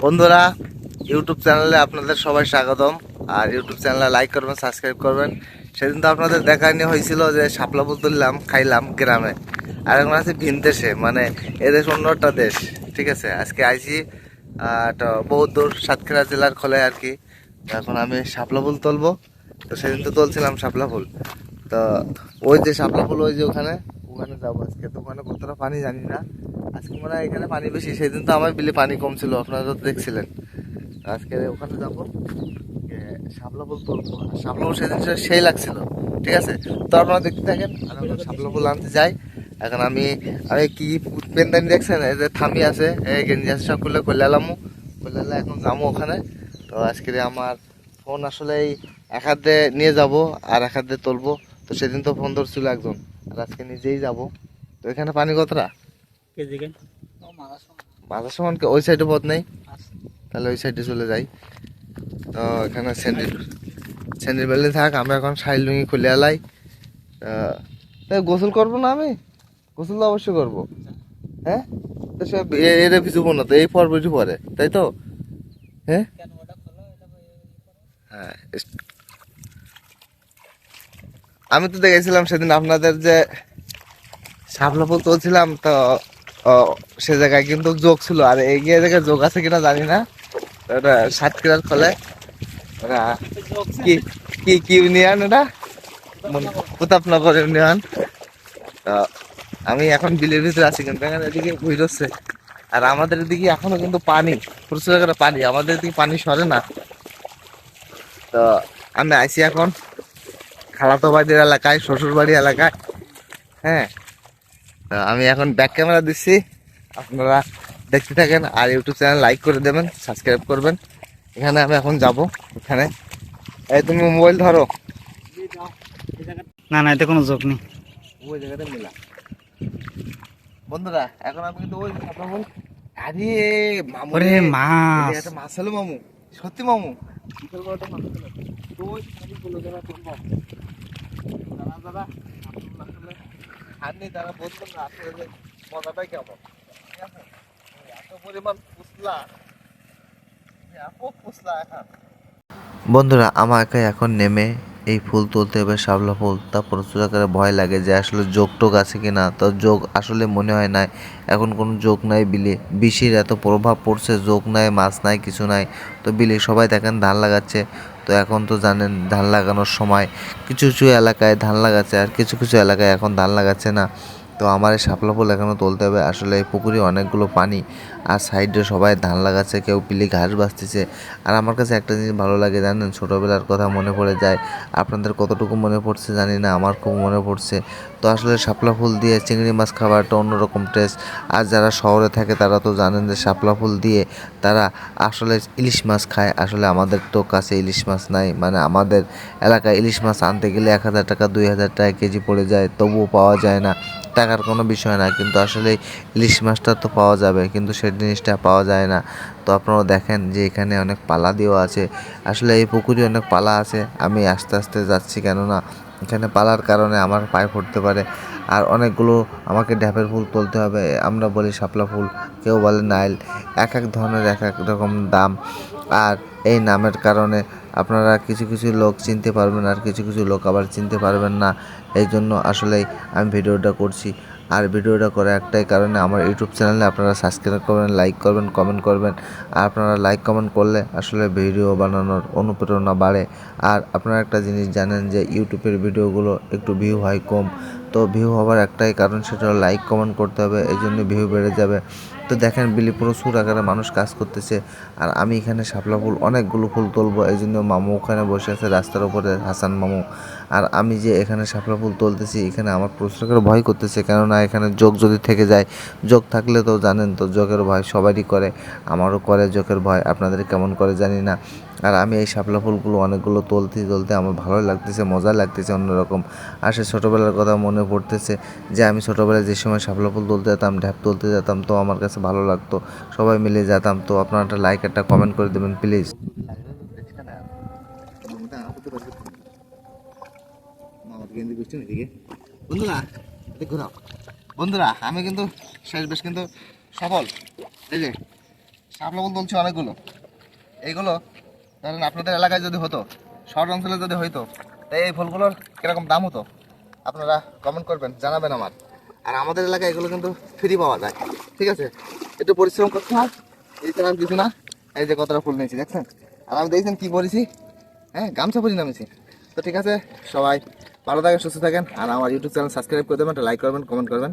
বন্ধুরা, ইউটিউব চ্যানেলে আপনাদের সবাই স্বাগতম। আর ইউটিউব চ্যানেলে লাইক করবেন, সাবস্ক্রাইব করবেন। সেদিন তো আপনাদের দেখানি হয়েছিল যে শাপলা ফুল তুললাম, খাইলাম গ্রামে। আর এখন আছি ভিন দেশে, মানে এদেশ অন্য একটা দেশ। ঠিক আছে, আজকে আইছি একটা বহুত দূর সাতক্ষীরা জেলার খোলে আর কি। তো এখন আমি শাপলা ফুল তুলবো। তো সেদিন তো তুলছিলাম শাপলা ফুল। তো ওই যে শাপলা ফুল, ওই যে ওখানে ওখানে যাবো আজকে। তো ওখানে কতটা পানি জানি না, আজকে মনে হয় এখানে পানি বেশি। সেদিন তো আমার বিলে পানি কম ছিল, আপনারা তো দেখছিলেন। আজকে ওখানে যাবো, শাপলা ফুল তুলবো। আর শাপলা ফুল সেদিন সেই লাগছিল। ঠিক আছে, তো আপনারা দেখতে থাকেন। আর এখন শাপলা ফুল আনতে যাই। এখন আমি আমি কি পেনদানি দেখছেন, এই যে থামি আছে, এই গেঞ্জি আছে, সব খুলে এলামু খুলে এখন যাবো ওখানে। তো আজকে আমার ফোন আসলে এই এক হাতে নিয়ে যাব আর এক হাতে তুলবো। তো সেদিন তো ফোন ধরছিল একজন, আর আজকে নিজেই যাব। তো এখানে পানি কতটা মাথার সমান? ওই সাইডে পথ নেই, তাহলে ওই সাইডে চলে যাই। তো এখানে স্যান্ডেল বেল্টে থাক, আমি এখন শাইল লুঙ্গি খুলে আলাই। গোসল করবো না আমি? গোসল তো অবশ্যই করবো। হ্যাঁ, তো সব এরে ভিজবো না তো, এই পর বুঝি পরে, তাই তো? হ্যাঁ হ্যাঁ, আমি তো দেখেছিলাম সেদিন আপনাদের যে শাপলা ফুল তুলছিলাম। তো ও, সে জায়গায় কিন্তু যোগ ছিল, আর এগিয়ে জায়গায় যোগ আছে কিনা জানি না। তো ওটা সাতক্ষীরার ফলে ওরা কি কি কি ইউনিয়ন এটা? প্রতাপনগর ইউনিয়ন। তো আমি এখন বিলের ভিতরে আছি, কিন্তু এখানে এদিকে ভুই হচ্ছে। আর আমাদের এদিকে এখনো কিন্তু পানি, প্রচুর করে পানি, আমাদের এদিকে পানি সরে না। তো আমি আইছি এখন খালাতো বাড়ির এলাকায়, শ্বশুর বাড়ি এলাকায়। হ্যাঁ, তো আমি এখন ব্যাক ক্যামেরা দিচ্ছি, আপনারা দেখতে থাকেন। আর ইউটিউব চ্যানেল লাইক করে দেবেন, সাবস্ক্রাইব করবেন। এখানে আমি এখন যাব এখানে। এই তুমি মোবাইল ধরো। না না, এতে কোনো যোগ নেই। ওই জায়গাটা মিলা। বন্ধুরা, এখন আমি কিন্তু ওই কথা বল। আরে মামু ওরে রে, মাছ! একটা মাছ হলো মামু। সত্যি মামু, বিশাল বড় একটা মাছ হলো। তো ওই আমি বলে যারা তুলবো, যারা যারা আসলে খাননি তারা বলবেন না আসলে যে মজাটাই কেমন। ঠিক আছে, এত পরিমাণ ফুসলা, এত ফুসলা এখন। বন্ধুরা, আমাকে এখন নেমে এই ফুল তুলতে হবে, শাপলা ফুল। তা প্রচুর আকারে ভয় লাগে যে আসলে যোগ টোগ আছে কিনা। তো যোগ আসলে মনে হয় নাই, এখন কোনো যোগ নাই বিলে। বৃষ্টির এত প্রভাব পড়ছে, যোগ নাই, মাছ নাই, কিছু নাই। তো বিলে সবাই দেখেন ধান লাগাচ্ছে। তো এখন তো জানেন ধান লাগানোর সময়, কিছু কিছু এলাকায় ধান লাগাচ্ছে আর কিছু কিছু এলাকায় এখন ধান লাগাচ্ছে না। তো আমার এই শাপলা ফুল এখনও তুলতে হবে। আসলে এই পুকুরে অনেকগুলো পানি, আর সাইডে সবাই ধান লাগাচ্ছে, কেউ পিলি ঘাস বাঁচতেছে। আর আমার কাছে একটা জিনিস ভালো লাগে জানেন, ছোটোবেলার কথা মনে পড়ে যায়। আপনাদের কতটুকু মনে পড়ছে জানি না, আমার খুব মনে পড়ছে। তো আসলে শাপলা ফুল দিয়ে চিংড়ি মাছ খাবার একটা অন্যরকম টেস্ট। আর যারা শহরে থাকে তারা তো জানেন যে শাপলা ফুল দিয়ে তারা আসলে ইলিশ মাছ খায়। আসলে আমাদের তো কাছে ইলিশ মাছ নাই, মানে আমাদের এলাকায় ইলিশ মাছ আনতে গেলে 1,000 টাকা 2,000 টাকা কেজি পড়ে যায়, তবুও পাওয়া যায় না। টাকার কোনো বিষয় না, কিন্তু আসলে ইলিশ মাছটা তো পাওয়া যাবে, কিন্তু সেই জিনিসটা পাওয়া যায় না। তো আপনারা দেখেন যে এখানে অনেক পালা দেওয়া আছে। আসলে এই পুকুরে অনেক পালা আছে। আমি আস্তে আস্তে যাচ্ছি, কেননা এখানে পালার কারণে আমার পায়ে পড়তে পারে। আর অনেকগুলো আমাকে ঢ্যাপের ফুল তুলতে হবে। আমরা বলি শাপলা ফুল, কেউ বলে নাইল। এক এক ধরনের এক এক রকম দাম। আর এই নামের কারণে আপনারা কিছু কিছু লোক চিনতে পারবেন, আর কিছু কিছু লোক আবার চিনতে পারবেন না। এই জন্য আসলেই আমি ভিডিওটা করছি। আর ভিডিওটা করে একটাই কারণে, আমার ইউটিউব চ্যানেলে আপনারা সাবস্ক্রাইব করবেন, লাইক করবেন, কমেন্ট করবেন। আর আপনারা লাইক কমেন্ট করলে আসলে ভিডিও বানানোর অনুপ্রেরণা বাড়ে। আর আপনারা একটা জিনিস জানেন যে ইউটিউবের ভিডিওগুলো একটু ভিউ হয় কম। তো ভিউ হওয়ার একটাই কারণ, সেটা হলো লাইক কমেন্ট করতে হবে, এই জন্য ভিউ বেড়ে যাবে। তো দেখেন বিলি প্রচুর আকারে মানুষ কাজ করতেছে। আর আমি এখানে শাপলা ফুল অনেকগুলো ফুল তুলবো, এই জন্য মামু ওখানে বসে আছে রাস্তার উপরে, হাসান মামু। আর আমি যে এখানে শাপলা ফুল তুলতেছি, এখানে আমার প্রচুর করে ভয় করতেছে, কেননা এখানে যোগ যদি থেকে যায়। যোগ থাকলে তো জানেন তো, যোগের ভয় সবারই করে, আমারও করে যোগের ভয়, আপনাদের কেমন করে জানি না। আর আমি এই শাপলা ফুলগুলো অনেকগুলো তুলতে আমার ভালো লাগতেছে, মজা লাগতেছে অন্যরকম। আর সে ছোটোবেলার কথা মনে পড়তেছে যে আমি ছোটোবেলায় যে সময় শাপলা ফুল তুলতে যেতাম, ঢ্যাপ তুলতে যেতাম, তো আমার কাছে ভালো লাগতো, সবাই মিলে যেতাম। তো আপনারা একটা লাইক, একটা কমেন্ট করে দেবেন প্লিজ। বন্ধুরা, ঘোরাও। বন্ধুরা, আমি কিন্তু শেষ বেশ কিন্তু সফল। এই যে শাপলা ফুল তুলছি অনেকগুলো। এইগুলো ধরেন আপনাদের এলাকায় যদি হতো, শহর অঞ্চলে যদি হইতো, তাই এই ফুলগুলোর কিরকম দাম হতো আপনারা কমেন্ট করবেন, জানাবেন আমার। আর আমাদের এলাকায় এগুলো কিন্তু ফ্রি পাওয়া যায়, ঠিক আছে? একটু পরিশ্রম করতে হয়, এই ছাড়া আর কিছু না। এই যে কতটা ফুল নিয়েছি দেখছেন, আর আমি দেখছেন কি পরেছি, হ্যাঁ গামছা পরি নামেছি। তো ঠিক আছে, সবাই ভালো থাকেন, সুস্থ থাকেন, আর আমার ইউটিউব চ্যানেল সাবস্ক্রাইব করে দেবেন, লাইক করবেন, কমেন্ট করবেন।